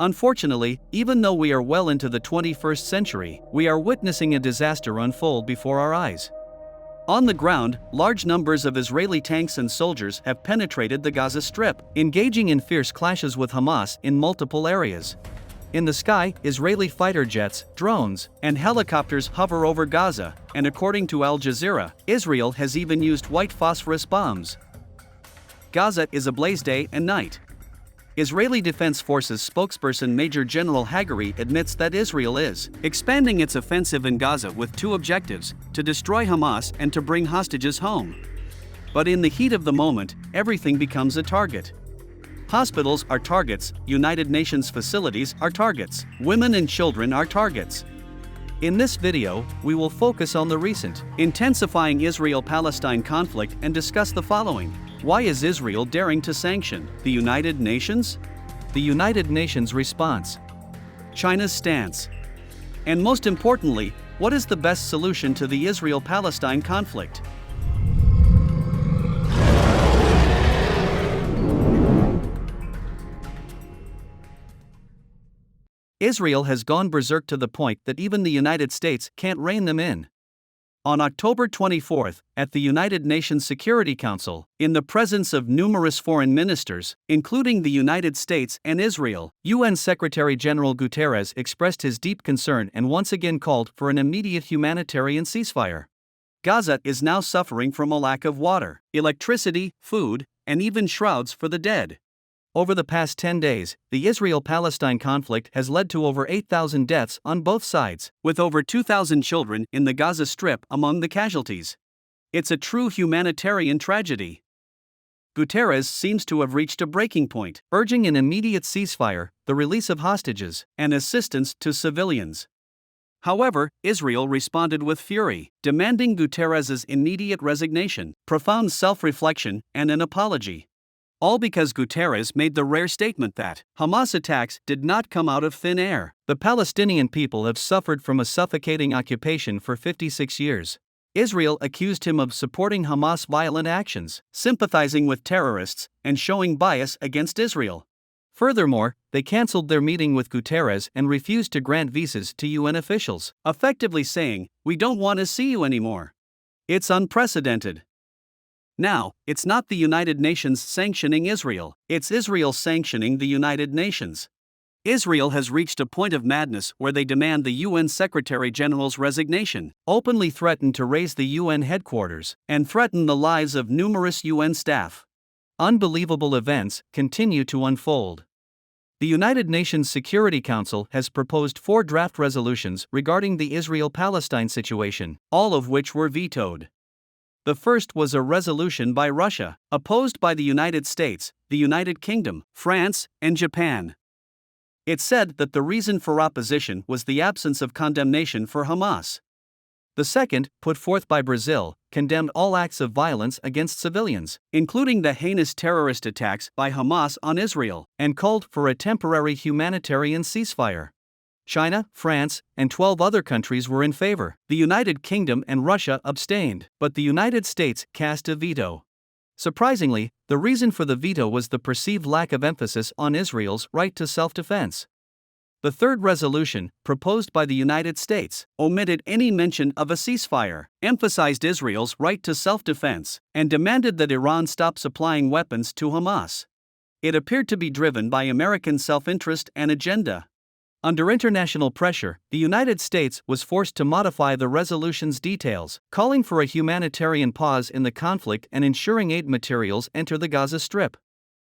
Unfortunately, even though we are well into the 21st century, we are witnessing a disaster unfold before our eyes. On the ground, large numbers of Israeli tanks and soldiers have penetrated the Gaza Strip, engaging in fierce clashes with Hamas in multiple areas. In the sky, Israeli fighter jets, drones, and helicopters hover over Gaza, and according to Al Jazeera, Israel has even used white phosphorus bombs. Gaza is ablaze day and night. Israeli Defense Forces spokesperson Major General Hagari admits that Israel is expanding its offensive in Gaza with two objectives: to destroy Hamas and to bring hostages home. But in the heat of the moment, everything becomes a target. Hospitals are targets, United Nations facilities are targets, women and children are targets. In this video, we will focus on the recent, intensifying Israel-Palestine conflict and discuss the following. Why is Israel daring to sanction the United Nations? The United Nations response. China's stance. And most importantly, what is the best solution to the Israel-Palestine conflict? Israel has gone berserk to the point that even the United States can't rein them in. On October 24, at the United Nations Security Council, in the presence of numerous foreign ministers, including the United States and Israel, UN Secretary-General Guterres expressed his deep concern and once again called for an immediate humanitarian ceasefire. Gaza is now suffering from a lack of water, electricity, food, and even shrouds for the dead. Over the past 10 days, the Israel-Palestine conflict has led to over 8,000 deaths on both sides, with over 2,000 children in the Gaza Strip among the casualties. It's a true humanitarian tragedy. Guterres seems to have reached a breaking point, urging an immediate ceasefire, the release of hostages, and assistance to civilians. However, Israel responded with fury, demanding Guterres' immediate resignation, profound self-reflection, and an apology. All because Guterres made the rare statement that Hamas attacks did not come out of thin air. The Palestinian people have suffered from a suffocating occupation for 56 years. Israel accused him of supporting Hamas' violent actions, sympathizing with terrorists, and showing bias against Israel. Furthermore, they cancelled their meeting with Guterres and refused to grant visas to UN officials, effectively saying, "We don't want to see you anymore." It's unprecedented. Now, it's not the United Nations sanctioning Israel, it's Israel sanctioning the United Nations. Israel has reached a point of madness where they demand the UN Secretary-General's resignation, openly threaten to raise the UN headquarters, and threaten the lives of numerous UN staff. Unbelievable events continue to unfold. The United Nations Security Council has proposed 4 draft resolutions regarding the Israel-Palestine situation, all of which were vetoed. The first was a resolution by Russia, opposed by the United States, the United Kingdom, France, and Japan. It said that the reason for opposition was the absence of condemnation for Hamas. The second, put forth by Brazil, condemned all acts of violence against civilians, including the heinous terrorist attacks by Hamas on Israel, and called for a temporary humanitarian ceasefire. China, France, and 12 other countries were in favor. The United Kingdom and Russia abstained, but the United States cast a veto. Surprisingly, the reason for the veto was the perceived lack of emphasis on Israel's right to self-defense. The third resolution, proposed by the United States, omitted any mention of a ceasefire, emphasized Israel's right to self-defense, and demanded that Iran stop supplying weapons to Hamas. It appeared to be driven by American self-interest and agenda. Under international pressure, the United States was forced to modify the resolution's details, calling for a humanitarian pause in the conflict and ensuring aid materials enter the Gaza Strip.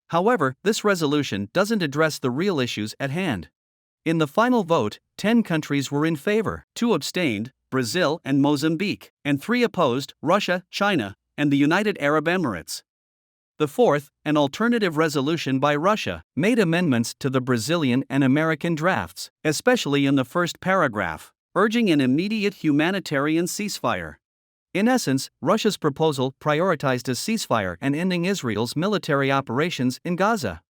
However, this resolution doesn't address the real issues at hand. In the final vote, 10 countries were in favor, 2 abstained, Brazil and Mozambique, and 3 opposed, Russia, China, and the United Arab Emirates. The fourth, an alternative resolution by Russia, made amendments to the Brazilian and American drafts, especially in the first paragraph, urging an immediate humanitarian ceasefire. In essence, Russia's proposal prioritized a ceasefire and ending Israel's military operations in Gaza.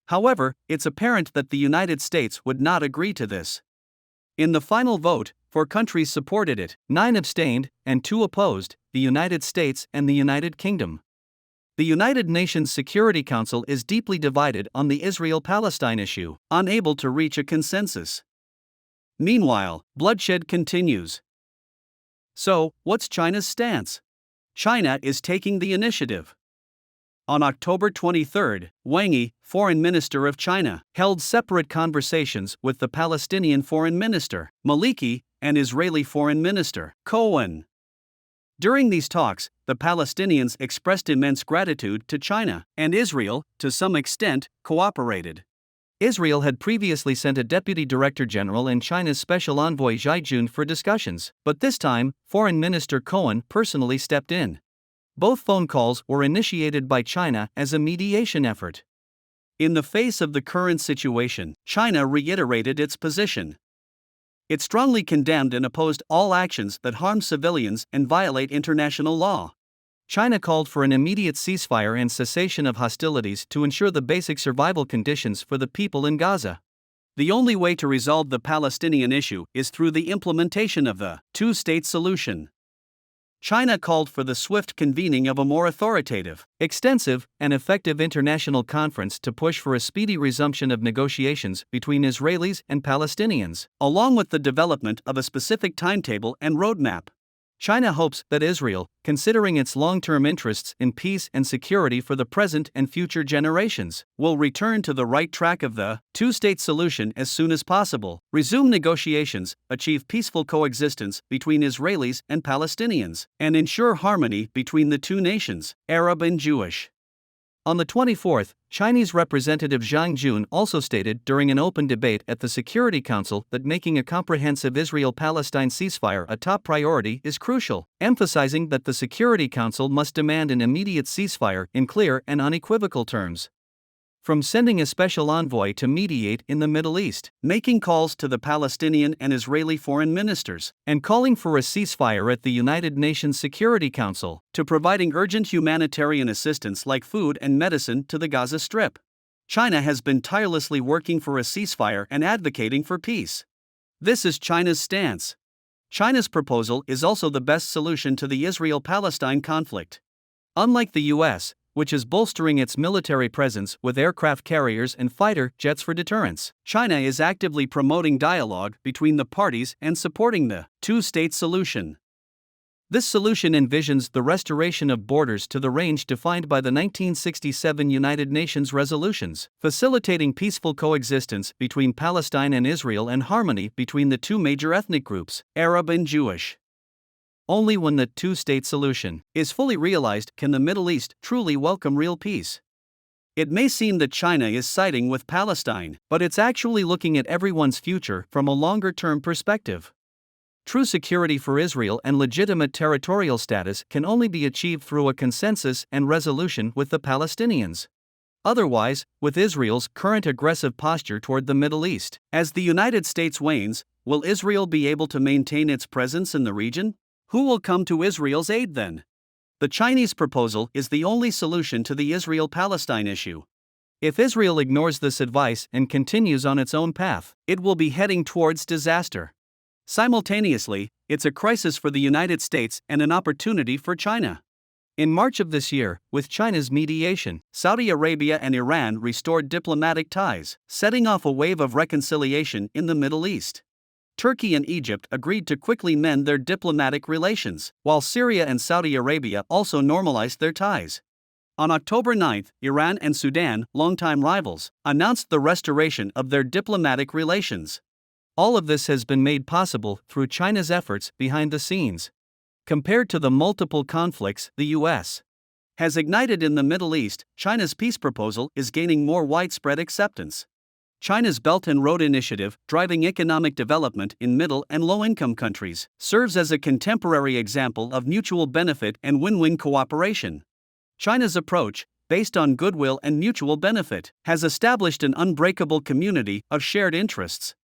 However, it's apparent that the United States would not agree to this. In the final vote, 4 countries supported it, 9 abstained, and 2 opposed, the United States and the United Kingdom. The United Nations Security Council is deeply divided on the Israel-Palestine issue, unable to reach a consensus. Meanwhile, bloodshed continues. So, what's China's stance? China is taking the initiative. On October 23, Wang Yi, Foreign Minister of China, held separate conversations with the Palestinian Foreign Minister, Maliki, and Israeli Foreign Minister, Cohen. During these talks, the Palestinians expressed immense gratitude to China, and Israel, to some extent, cooperated. Israel had previously sent a deputy director general and China's special envoy Zhai Jun for discussions, but this time, Foreign Minister Cohen personally stepped in. Both phone calls were initiated by China as a mediation effort. In the face of the current situation, China reiterated its position. It strongly condemned and opposed all actions that harm civilians and violate international law. China called for an immediate ceasefire and cessation of hostilities to ensure the basic survival conditions for the people in Gaza. The only way to resolve the Palestinian issue is through the implementation of the two-state solution. China called for the swift convening of a more authoritative, extensive, and effective international conference to push for a speedy resumption of negotiations between Israelis and Palestinians, along with the development of a specific timetable and roadmap. China hopes that Israel, considering its long-term interests in peace and security for the present and future generations, will return to the right track of the two-state solution as soon as possible, resume negotiations, achieve peaceful coexistence between Israelis and Palestinians, and ensure harmony between the two nations, Arab and Jewish. On the 24th, Chinese Representative Zhang Jun also stated during an open debate at the Security Council that making a comprehensive Israel-Palestine ceasefire a top priority is crucial, emphasizing that the Security Council must demand an immediate ceasefire in clear and unequivocal terms. From sending a special envoy to mediate in the Middle East, making calls to the Palestinian and Israeli foreign ministers, and calling for a ceasefire at the United Nations Security Council, to providing urgent humanitarian assistance like food and medicine to the Gaza Strip. China has been tirelessly working for a ceasefire and advocating for peace. This is China's stance. China's proposal is also the best solution to the Israel-Palestine conflict. Unlike the US, which is bolstering its military presence with aircraft carriers and fighter jets for deterrence, China is actively promoting dialogue between the parties and supporting the two-state solution. This solution envisions the restoration of borders to the range defined by the 1967 United Nations resolutions, facilitating peaceful coexistence between Palestine and Israel and harmony between the two major ethnic groups, Arab and Jewish. Only when the two-state solution is fully realized can the Middle East truly welcome real peace. It may seem that China is siding with Palestine, but it's actually looking at everyone's future from a longer-term perspective. True security for Israel and legitimate territorial status can only be achieved through a consensus and resolution with the Palestinians. Otherwise, with Israel's current aggressive posture toward the Middle East, as the United States wanes, will Israel be able to maintain its presence in the region? Who will come to Israel's aid then? The Chinese proposal is the only solution to the Israel-Palestine issue. If Israel ignores this advice and continues on its own path, it will be heading towards disaster. Simultaneously, it's a crisis for the United States and an opportunity for China. In March of this year, with China's mediation, Saudi Arabia and Iran restored diplomatic ties, setting off a wave of reconciliation in the Middle East. Turkey and Egypt agreed to quickly mend their diplomatic relations, while Syria and Saudi Arabia also normalized their ties. On October 9, Iran and Sudan, longtime rivals, announced the restoration of their diplomatic relations. All of this has been made possible through China's efforts behind the scenes. Compared to the multiple conflicts the U.S. has ignited in the Middle East, China's peace proposal is gaining more widespread acceptance. China's Belt and Road Initiative, driving economic development in middle and low-income countries, serves as a contemporary example of mutual benefit and win-win cooperation. China's approach, based on goodwill and mutual benefit, has established an unbreakable community of shared interests.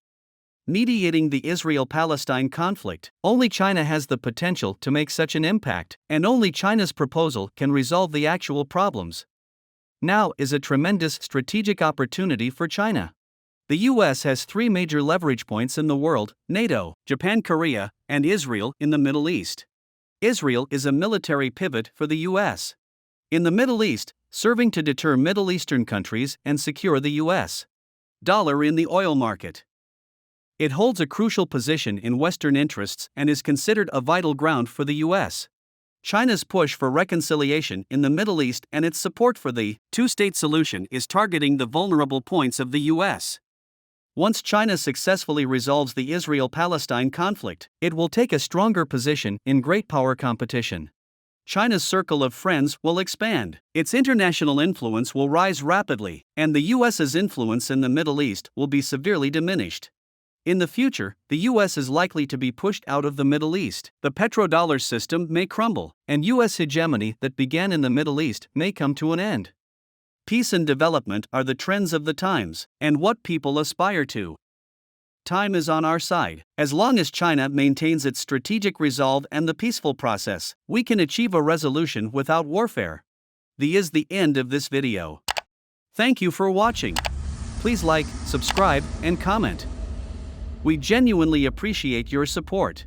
Mediating the Israel-Palestine conflict, only China has the potential to make such an impact, and only China's proposal can resolve the actual problems. Now is a tremendous strategic opportunity for China. The U.S. has three major leverage points in the world: NATO, Japan, Korea, and Israel in the Middle East. Israel is a military pivot for the U.S. In the Middle East, serving to deter Middle Eastern countries and secure the U.S. dollar in the oil market. It holds a crucial position in Western interests and is considered a vital ground for the U.S. China's push for reconciliation in the Middle East and its support for the two-state solution is targeting the vulnerable points of the U.S. Once China successfully resolves the Israel-Palestine conflict, it will take a stronger position in great power competition. China's circle of friends will expand, its international influence will rise rapidly, and the U.S.'s influence in the Middle East will be severely diminished. In the future, the U.S. is likely to be pushed out of the Middle East, the petrodollar system may crumble, and U.S. hegemony that began in the Middle East may come to an end. Peace and development are the trends of the times, and what people aspire to. Time is on our side. As long as China maintains its strategic resolve and the peaceful process, we can achieve a resolution without warfare. This is the end of this video. Thank you for watching. Please like, subscribe, and comment. We genuinely appreciate your support.